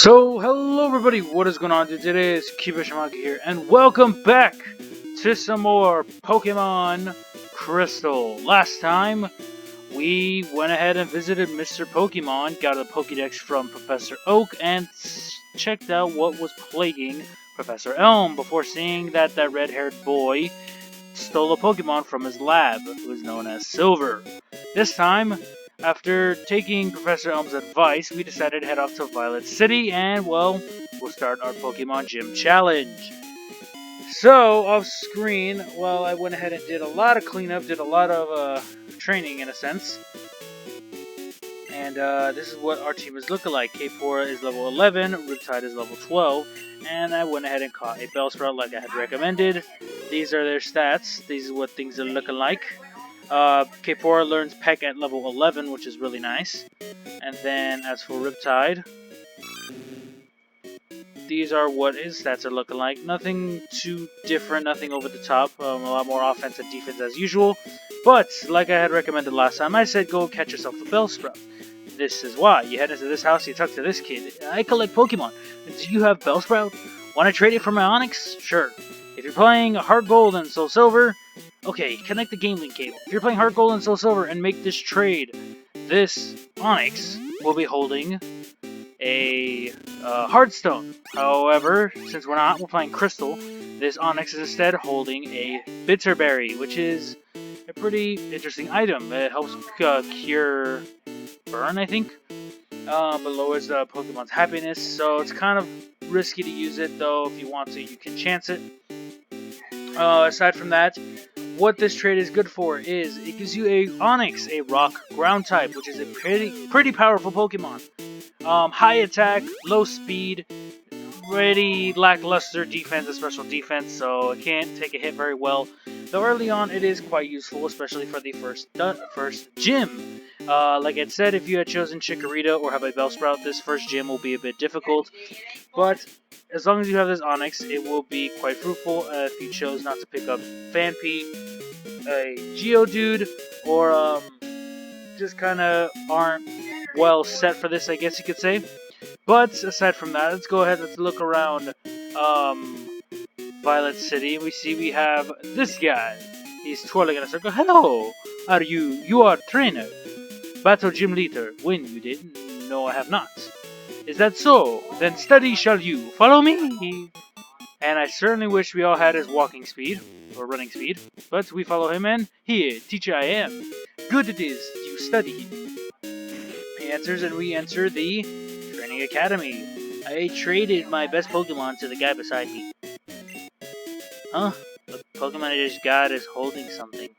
Hello everybody, what is going on? Today is Kibashamaki here, and welcome back to some more Pokemon Crystal. Last time, we went ahead and visited Mr. Pokemon, got a Pokédex from Professor Oak, and checked out what was plaguing Professor Elm before seeing that red-haired boy stole a Pokemon from his lab, who is known as Silver. This time, after taking Professor Elm's advice, we decided to head off to Violet City and, well, we'll start our Pokemon Gym Challenge. So, off screen, well, I went ahead and did a lot of cleanup, did a lot of training in a sense. And this is what our team is looking like. K4 is level 11, Riptide is level 12, and I went ahead and caught a Bellsprout like I had recommended. These are their stats, these are what things are looking like. K4 learns Peck at level 11, which is really nice. And then as for Riptide, these are what his stats are looking like. Nothing too different, nothing over the top. A lot more offense and defense as usual. But, like I had recommended last time, I said go catch yourself a Bellsprout. This is why. You head into this house, you talk to this kid. I collect Pokemon. Do you have Bellsprout? Want to trade it for my Onyx? Sure. If you're playing Heart Gold and Soul Silver, okay, connect the Game Link cable. If you're playing Heart Gold and Soul Silver and make this trade, this Onyx will be holding a Heartstone. However, since we're playing Crystal, this Onyx is instead holding a Bitterberry, which is a pretty interesting item. It helps cure burn, I think, but lowers the Pokemon's happiness, so it's kind of risky to use it, though. If you want to, you can chance it. Aside from that, what this trade is good for is it gives you a Onyx, a rock ground type, which is a pretty powerful Pokemon. High attack, low speed, pretty lackluster defense and special defense, so it can't take a hit very well. Though early on it is quite useful, especially for the first gym. Like I said, if you had chosen Chikorita or have a Bellsprout, this first gym will be a bit difficult. But as long as you have this Onyx, it will be quite fruitful. If you chose not to pick up Phanpy, a Geodude, or just kind of aren't well set for this, I guess you could say. But aside from that, let's go ahead and look around Violet City. We have this guy. He's twirling in a circle. Hello! You are trainer. Battle gym leader. When you did? No, I have not. Is that so? Then study shall you. Follow me! And I certainly wish we all had his walking speed, or running speed, but we follow him and, here, teacher I am. Good it is, you study. He answers and we enter the Training Academy. I traded my best Pokemon to the guy beside me. Huh? The Pokemon I just got is holding something.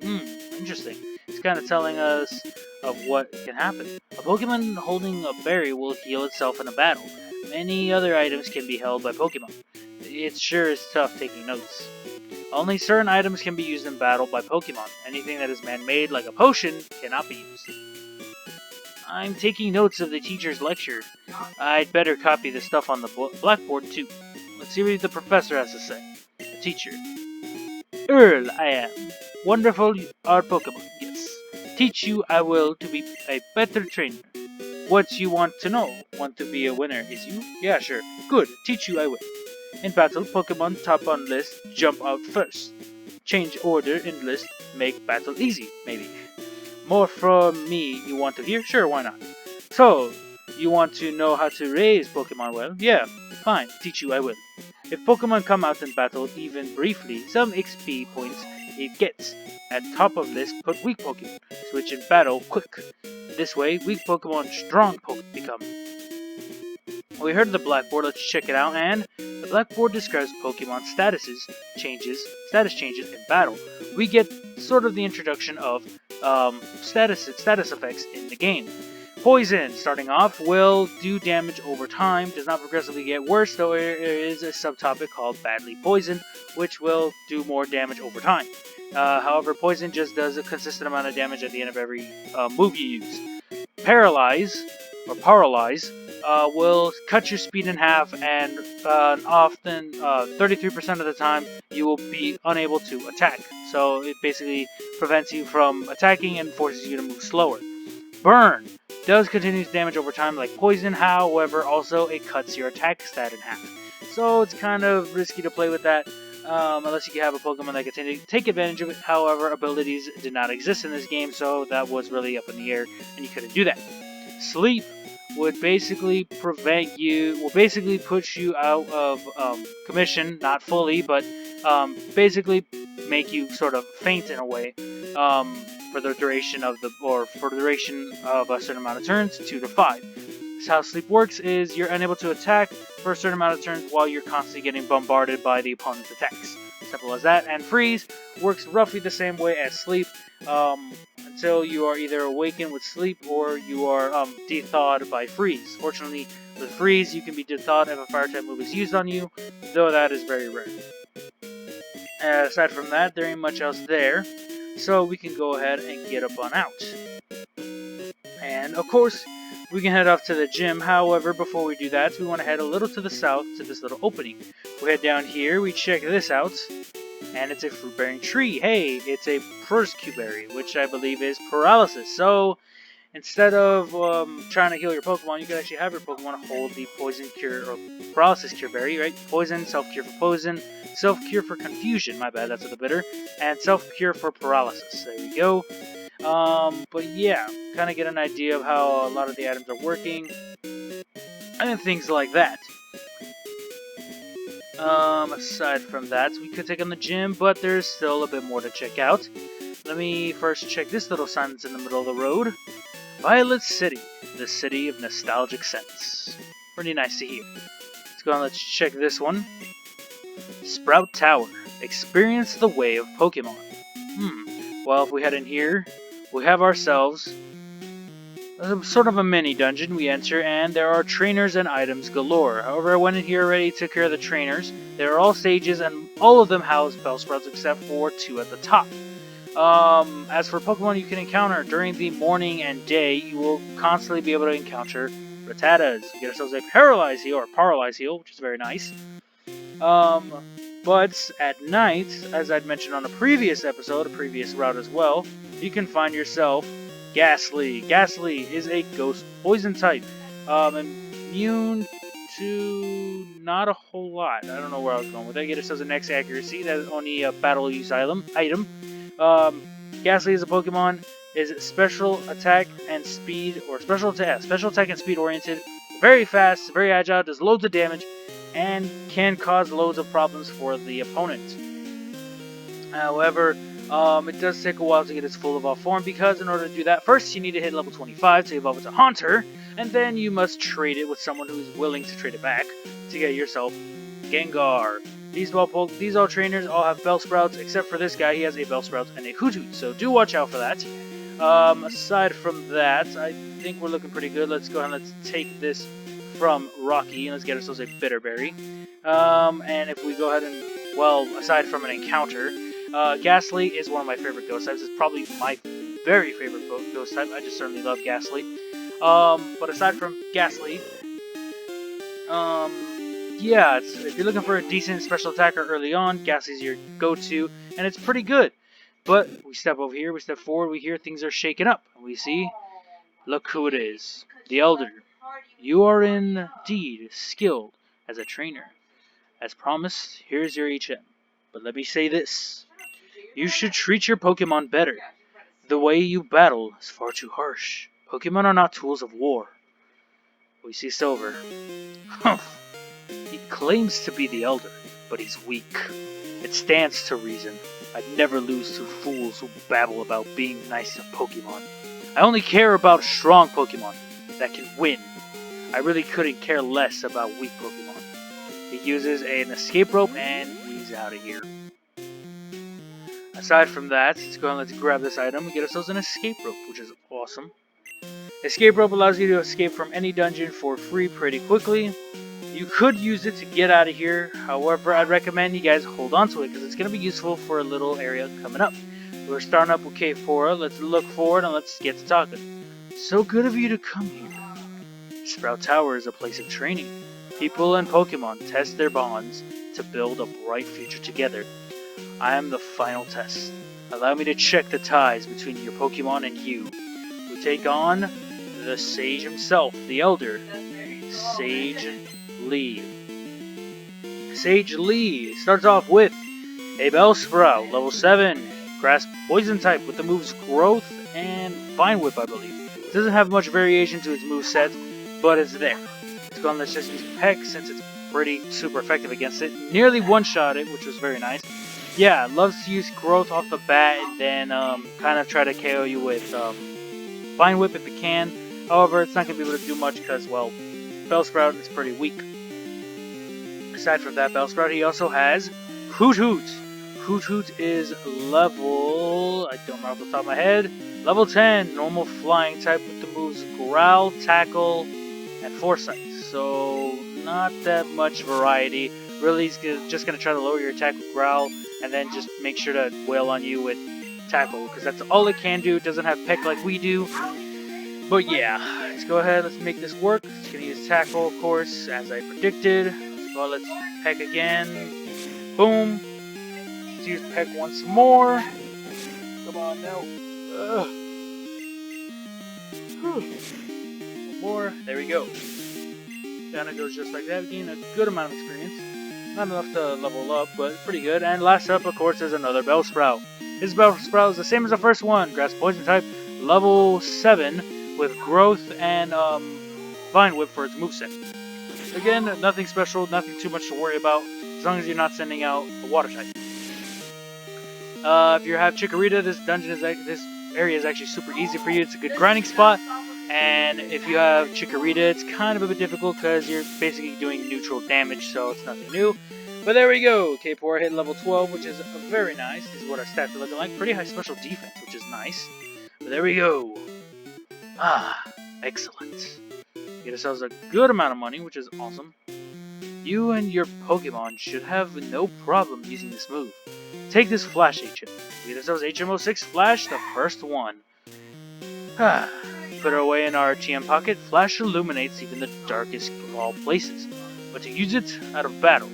Interesting. It's kind of telling us of what can happen. A Pokemon holding a berry will heal itself in a battle. Many other items can be held by Pokemon. It sure is tough taking notes. Only certain items can be used in battle by Pokemon. Anything that is man-made, like a potion, cannot be used. I'm taking notes of the teacher's lecture. I'd better copy the stuff on the blackboard too. Let's see what the professor has to say. The teacher. Earl, I am. Wonderful are Pokemon, yes. Teach you I will to be a better trainer. What you want to know? Want to be a winner, is you? Yeah, sure. Good, teach you I will. In battle, Pokemon top on list jump out first. Change order in list, make battle easy, maybe. More from me you want to hear? Sure, why not? So, you want to know how to raise Pokemon well? Yeah, fine, teach you I will. If Pokemon come out in battle even briefly, some XP points it gets. At top of list, put weak Pokemon. Switch in battle quick. This way, weak Pokemon strong Pokemon become. We heard the blackboard, let's check it out, and the blackboard describes Pokemon status changes in battle. We get sort of the introduction of status effects in the game. Poison, starting off, will do damage over time, does not progressively get worse, though there is a subtopic called Badly Poison, which will do more damage over time. However, Poison just does a consistent amount of damage at the end of every move you use. Paralyze will cut your speed in half, and often 33% of the time you will be unable to attack. So it basically prevents you from attacking and forces you to move slower. Burn does continuous damage over time like poison, however, also it cuts your attack stat in half. So it's kind of risky to play with that, unless you have a Pokemon that can take advantage of it. However, abilities did not exist in this game, so that was really up in the air, and you couldn't do that. Sleep would basically will basically put you out of commission, not fully, but basically make you sort of faint in a way. For the duration of a certain amount of turns, 2 to 5. So how sleep works is you're unable to attack for a certain amount of turns while you're constantly getting bombarded by the opponent's attacks. Simple as that. And freeze works roughly the same way as sleep, until you are either awakened with sleep or you are de-thawed by freeze. Fortunately, with freeze, you can be de-thawed if a fire type move is used on you, though that is very rare. Aside from that, there ain't much else there. So we can go ahead and get up on out. And of course, we can head off to the gym. However, before we do that, we want to head a little to the south to this little opening. We head down here, we check this out, and it's a fruit-bearing tree. Hey, it's a Persecute berry, which I believe is paralysis. So instead of trying to heal your Pokemon, you can actually have your Pokemon hold the poison cure or paralysis cure berry, right? Poison, self-cure for poison, self-cure for confusion, my bad, that's with the bitter, and self-cure for paralysis. There we go. But yeah, kind of get an idea of how a lot of the items are working, and things like that. Aside from that, we could take on the gym, but there's still a bit more to check out. Let me first check this little sign that's in the middle of the road. Violet City, the city of nostalgic scents. Pretty nice to hear. Let's go and let's check this one. Sprout Tower. Experience the way of Pokemon. Well, if we head in here, we have ourselves sort of a mini dungeon we enter, and there are trainers and items galore. However, I went in here already, took care of the trainers. They are all stages, and all of them house Bellsprouts except for 2 at the top. As for Pokemon you can encounter during the morning and day, you will constantly be able to encounter Rattatas. We get ourselves a Paralyze Heal, which is very nice. But at night, as I'd mentioned on a previous episode, a previous route as well, you can find yourself Ghastly. Ghastly is a ghost poison type. Immune to not a whole lot. I don't know where I was going with that. Get ourselves an X accuracy. That is only a battle use item. Ghastly is a Pokemon, is special attack and speed, or special attack and speed oriented, very fast, very agile, does loads of damage, and can cause loads of problems for the opponent. However, it does take a while to get its full evolved form, because in order to do that, first you need to hit level 25 to evolve it to Haunter, and then you must trade it with someone who is willing to trade it back to get yourself Gengar. These all trainers all have Bellsprouts, except for this guy. He has a Bellsprout and a Hoothoot, so do watch out for that. Aside from that, I think we're looking pretty good. Let's go ahead and let's take this from Rocky, and let's get ourselves a Bitterberry. And if we go ahead and, well, aside from an encounter, Ghastly is one of my favorite ghost types. It's probably my very favorite ghost type. I just certainly love Ghastly. But aside from Ghastly, yeah, if you're looking for a decent special attacker early on, Ghastly's your go-to, and it's pretty good. But we step over here, we step forward, we hear things are shaking up, and we see, look who it is, the Elder. You are indeed skilled as a trainer. As promised, here's your HM. But let me say this, you should treat your Pokemon better. The way you battle is far too harsh. Pokemon are not tools of war. We see Silver. Humph. He claims to be the Elder, but he's weak. It stands to reason. I'd never lose to fools who babble about being nice to Pokemon. I only care about strong Pokemon that can win. I really couldn't care less about weak Pokemon. He uses an escape rope and he's out of here. Aside from that, let's go and let's grab this item and get ourselves an escape rope, which is awesome. Escape rope allows you to escape from any dungeon for free pretty quickly. You could use it to get out of here, however, I'd recommend you guys hold on to it because it's going to be useful for a little area coming up. We're starting up with K4, let's look forward and let's get to talking. So good of you to come here. Sprout Tower is a place of training. People and Pokemon test their bonds to build a bright future together. I am the final test. Allow me to check the ties between your Pokemon and you. We take on the Sage himself, the Elder, Sage Lee. Sage Lee starts off with a Bellsprout, level 7, Grass Poison type with the moves Growth and Vine Whip, I believe. It doesn't have much variation to its moveset, but it's there. It's gone, let's just use Peck since it's pretty super effective against it. Nearly one-shot it, which was very nice. Yeah, loves to use Growth off the bat and then kind of try to KO you with Vine Whip if it can. However, it's not going to be able to do much because, well, Bellsprout is pretty weak. Aside from that Bellsprout, he also has Hoot Hoot. Hoot Hoot is level, I don't remember off the top of my head, level 10, normal flying type with the moves Growl, Tackle, and Foresight. So, not that much variety. Really, he's just going to try to lower your attack with Growl, and then just make sure to wail on you with Tackle, because that's all it can do. It doesn't have Peck like we do. But yeah, let's go ahead, let's make this work. It's going to use Tackle, of course, as I predicted. So let's Peck again. Boom. Let's use Peck once more. Come on now. One more. There we go. Kinda goes just like that. We gain a good amount of experience. Not enough to level up, but pretty good. And last up, of course, is another Bellsprout. His Bellsprout is the same as the first one. Grass Poison type, level 7, with Growth and Vine Whip for its moveset. Again, nothing special, nothing too much to worry about, as long as you're not sending out a Water type. If you have Chikorita, this area is actually super easy for you. It's a good grinding spot. And if you have Chikorita, it's kind of a bit difficult because you're basically doing neutral damage, so it's nothing new. But there we go. K4 hit level 12, which is very nice. This is what our stats are looking like. Pretty high special defense, which is nice. But there we go. Ah, excellent. Get ourselves a good amount of money, which is awesome. You and your Pokemon should have no problem using this move. Take this Flash HM. Get ourselves HM06 Flash, the first one. Put it away in our TM pocket. Flash illuminates even the darkest of all places. But to use it out of battle,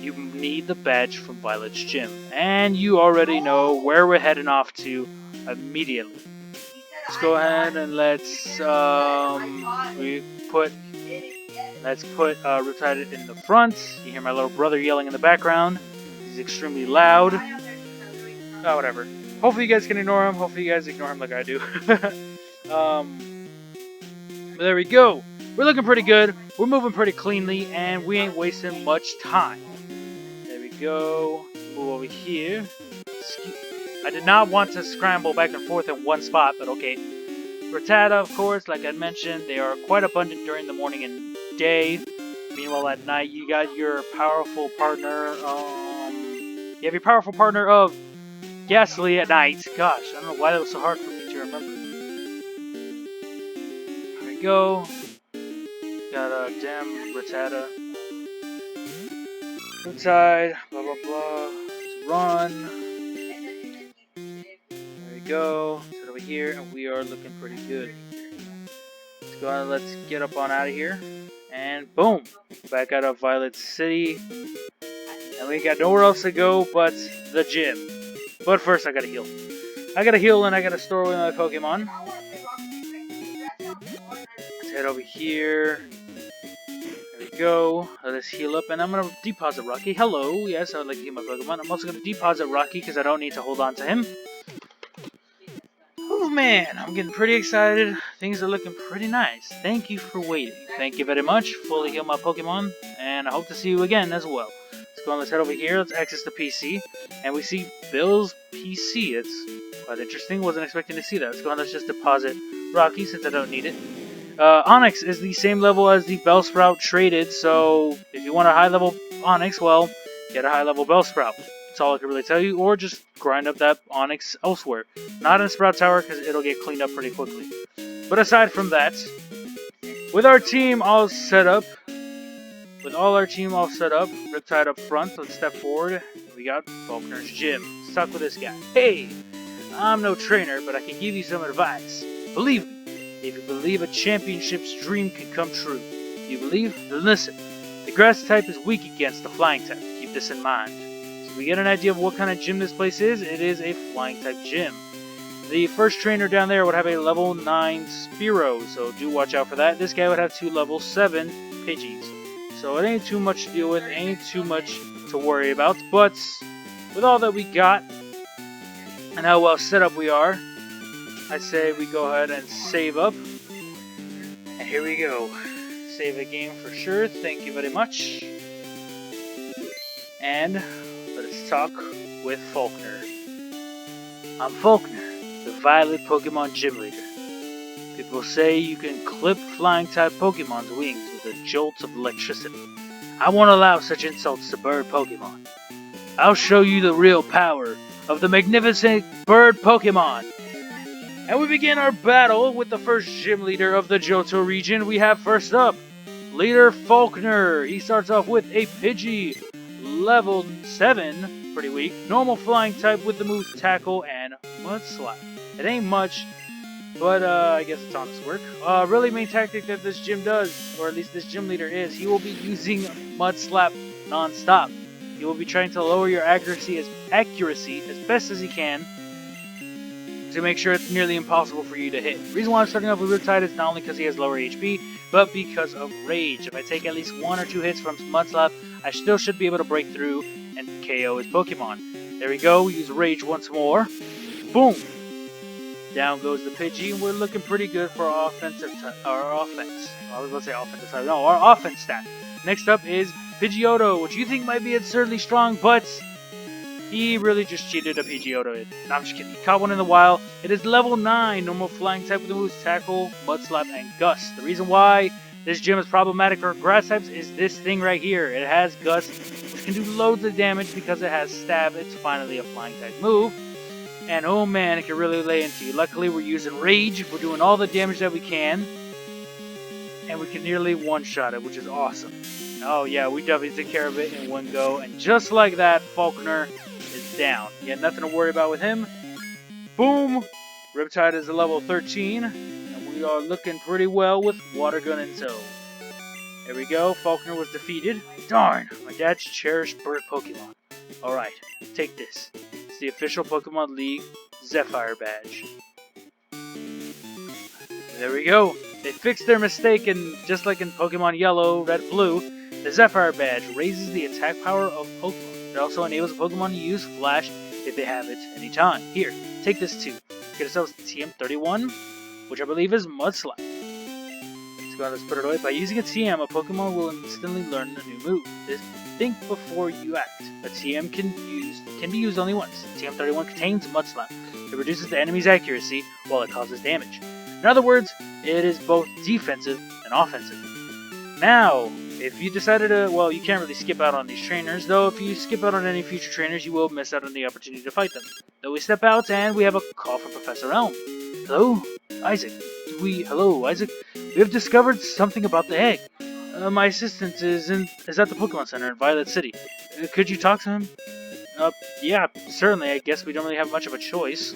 you need the badge from Violet's gym. And you already know where we're heading off to immediately. Let's go ahead and let's put Riptide in the front. You hear my little brother yelling in the background. He's extremely loud. Oh, whatever. Hopefully you guys can ignore him. Hopefully you guys ignore him like I do. But there we go. We're looking pretty good. We're moving pretty cleanly, and we ain't wasting much time. There we go. Move over here. I did not want to scramble back and forth in one spot, but okay. Rattata, of course, like I mentioned, they are quite abundant during the morning and day. Meanwhile, at night, you got your powerful partner. You have your powerful partner of Ghastly at night. Gosh, I don't know why that was so hard for me to remember. There we go. Got a damn Rattata. Inside, blah blah blah. Let's run. There we go. Sit over here, and we are looking pretty good. Let's go ahead and let's get up on out of here. And boom! Back out of Violet City. And we got nowhere else to go but the gym. But first, I gotta heal. I gotta heal and I gotta store away my Pokemon. Let's head over here. There we go. Let us heal up, and I'm gonna deposit Rocky. Hello, yes, I would like to heal my Pokemon. I'm also gonna deposit Rocky because I don't need to hold on to him. Oh man, I'm getting pretty excited. Things are looking pretty nice. Thank you for waiting. Thank you very much. Fully heal my Pokemon, and I hope to see you again as well. Let's go on, let's head over here. Let's access the PC, and we see Bill's PC. It's quite interesting. Wasn't expecting to see that. Let's go on, let's just deposit Rocky since I don't need it. Onyx is the same level as the Bellsprout traded, so if you want a high level Onyx, well, get a high level Bellsprout. That's all I can really tell you, or just grind up that Onyx elsewhere. Not in Sprout Tower, because it'll get cleaned up pretty quickly. But aside from that, with our team all set up, Riptide up front, let's step forward. We got Falkner's Gym. Let's talk with this guy. Hey, I'm no trainer, but I can give you some advice. Believe me, if you believe a championship's dream can come true, you believe? Then listen. The grass type is weak against the flying type. Keep this in mind. So we get an idea of what kind of gym this place is. It is a flying type gym. The first trainer down there would have a level 9 Spearow, so do watch out for that. This guy would have 2 level 7 Pidgeys. So it ain't too much to deal with, ain't too much to worry about. But with all that we got, and how well set up we are, I say we go ahead and save up. And here we go. Save a game for sure. Thank you very much. And let us talk with Falkner. I'm Falkner, the Violet Pokemon Gym Leader. People say you can clip flying-type Pokemon's wings with a jolt of electricity. I won't allow such insults to bird Pokemon. I'll show you the real power of the magnificent bird Pokemon. And we begin our battle with the first gym leader of the Johto region. We have first up, Leader Falkner. He starts off with a Pidgey, level 7, pretty weak, normal flying type with the moves Tackle and Mudslap. It ain't much, but I guess it's honest work. Really main tactic that this gym does, or at least this gym leader is, he will be using Mudslap non-stop. He will be trying to lower your accuracy as best as he can to make sure it's nearly impossible for you to hit. The reason why I'm starting off with Riptide is not only because he has lower HP, but because of Rage. If I take at least 1 or 2 hits from Mudslap, I still should be able to break through and KO his Pokemon. There we go, we use Rage once more. Boom! Down goes the Pidgey, and we're looking pretty good for our offensive our offense. I was going to say offensive type. No, our offense stat. Next up is Pidgeotto, which you think might be absurdly strong, but he really just cheated a Pidgeotto. No, I'm just kidding. He caught one in the wild. It is level 9, normal flying type with the moves Tackle, Mudslap, and Gust. The reason why this gym is problematic for grass types is this thing right here. It has Gust, which can do loads of damage because it has Stab. It's finally a flying type move. And oh man, it can really lay into you. Luckily, we're using Rage. We're doing all the damage that we can. And we can nearly one-shot it, which is awesome. Oh yeah, we definitely took care of it in one go. And just like that, Falkner is down. You got nothing to worry about with him. Boom! Riptide is a level 13. And we are looking pretty well with Water Gun in tow. There we go. Falkner was defeated. Darn! My dad's cherished bird Pokemon. Alright, take this. It's the official Pokemon League Zephyr badge. There we go. They fixed their mistake, and just like in Pokemon Yellow, Red, Blue, the Zephyr badge raises the attack power of Pokemon. It also enables a Pokemon to use Flash if they have it anytime. Here, take this too. Get ourselves TM31, which I believe is Mudslap. Let's put it away. By using a TM, a Pokemon will instantly learn a new move. Think before you act. A TM can be used only once. TM31 contains Mudslap. It reduces the enemy's accuracy while it causes damage. In other words, it is both defensive and offensive. Now, if you decided to, well, you can't really skip out on these trainers, though if you skip out on any future trainers, you will miss out on the opportunity to fight them. Though we step out, and we have a call from Professor Elm. Hello? Isaac. Hello, Isaac. We have discovered something about the egg. My assistant is at the Pokemon Center in Violet City. Could you talk to him? Yeah, certainly. I guess we don't really have much of a choice.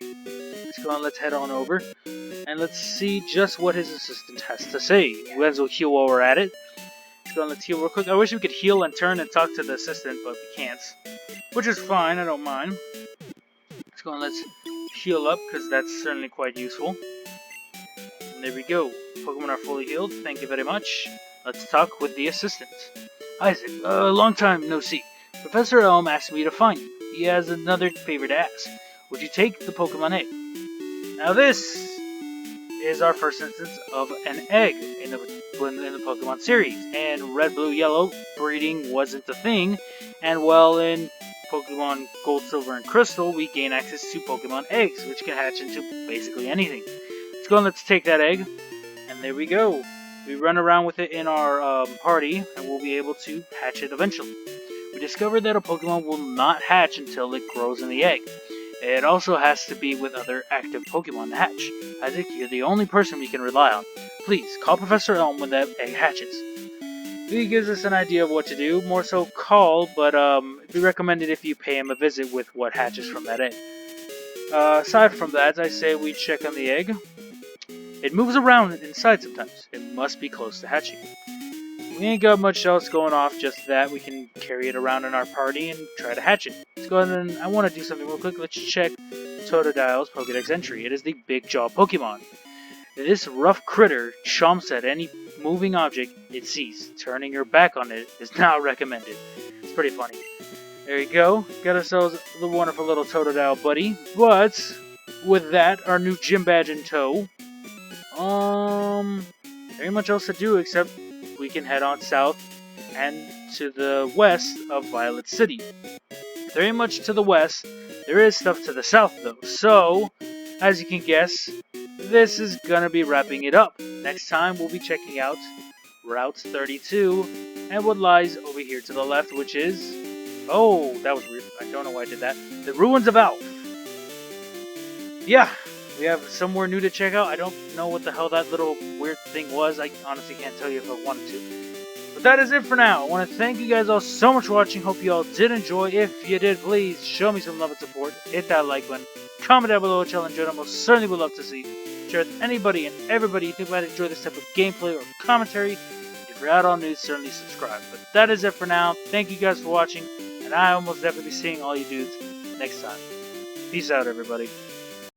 Let's go on, let's head on over. And let's see just what his assistant has to say. We might as well heal while we're at it. Let's go on, let's heal real quick. I wish we could heal and turn and talk to the assistant, but we can't. Which is fine, I don't mind. Let's go on, let's heal up, because that's certainly quite useful. And there we go. Pokemon are fully healed. Thank you very much. Let's talk with the assistant. Isaac, long time no see. Professor Elm asked me to find you. He has another favor to ask. Would you take the Pokemon egg? Now this is our first instance of an egg in the Pokemon series. And Red, Blue, Yellow, breeding wasn't a thing. And well, in Pokemon Gold, Silver, and Crystal, we gain access to Pokemon eggs, which can hatch into basically anything. Let's go and let's take that egg. And there we go. We run around with it in our party, and we'll be able to hatch it eventually. We discovered that a Pokemon will not hatch until it grows in the egg. It also has to be with other active Pokemon to hatch. Isaac, you're the only person we can rely on. Please, call Professor Elm when that egg hatches. He gives us an idea of what to do, more so call, but it'd be recommended if you pay him a visit with what hatches from that egg. Aside from that, I say we check on the egg. It moves around inside sometimes. It must be close to hatching. We ain't got much else going off, just that. We can carry it around in our party and try to hatch it. Let's go ahead and I want to do something real quick. Let's check Totodile's Pokédex entry. It is the Big Jaw Pokemon. This rough critter chomps at any moving object it sees. Turning your back on it is not recommended. It's pretty funny. There you go. Got ourselves the wonderful little Totodile buddy. But with that, our new gym badge in tow. Very much else to do except we can head on south and to the west of Violet City. Very much to the west. There is stuff to the south though. So, as you can guess, this is gonna be wrapping it up. Next time we'll be checking out Route 32 and what lies over here to the left, which is... Oh, that was weird. I don't know why I did that. The Ruins of Alph. Yeah, we have somewhere new to check out. I don't know what the hell that little weird thing was. I honestly can't tell you if I wanted to. But that is it for now. I want to thank you guys all so much for watching. Hope you all did enjoy. If you did, please show me some love and support. Hit that like button. Comment down below what y'all enjoyed. I most certainly would love to see. Share with anybody and everybody you think might enjoy this type of gameplay or commentary. If you're out on news, certainly subscribe. But that is it for now. Thank you guys for watching. And I will most definitely be seeing all you dudes next time. Peace out, everybody.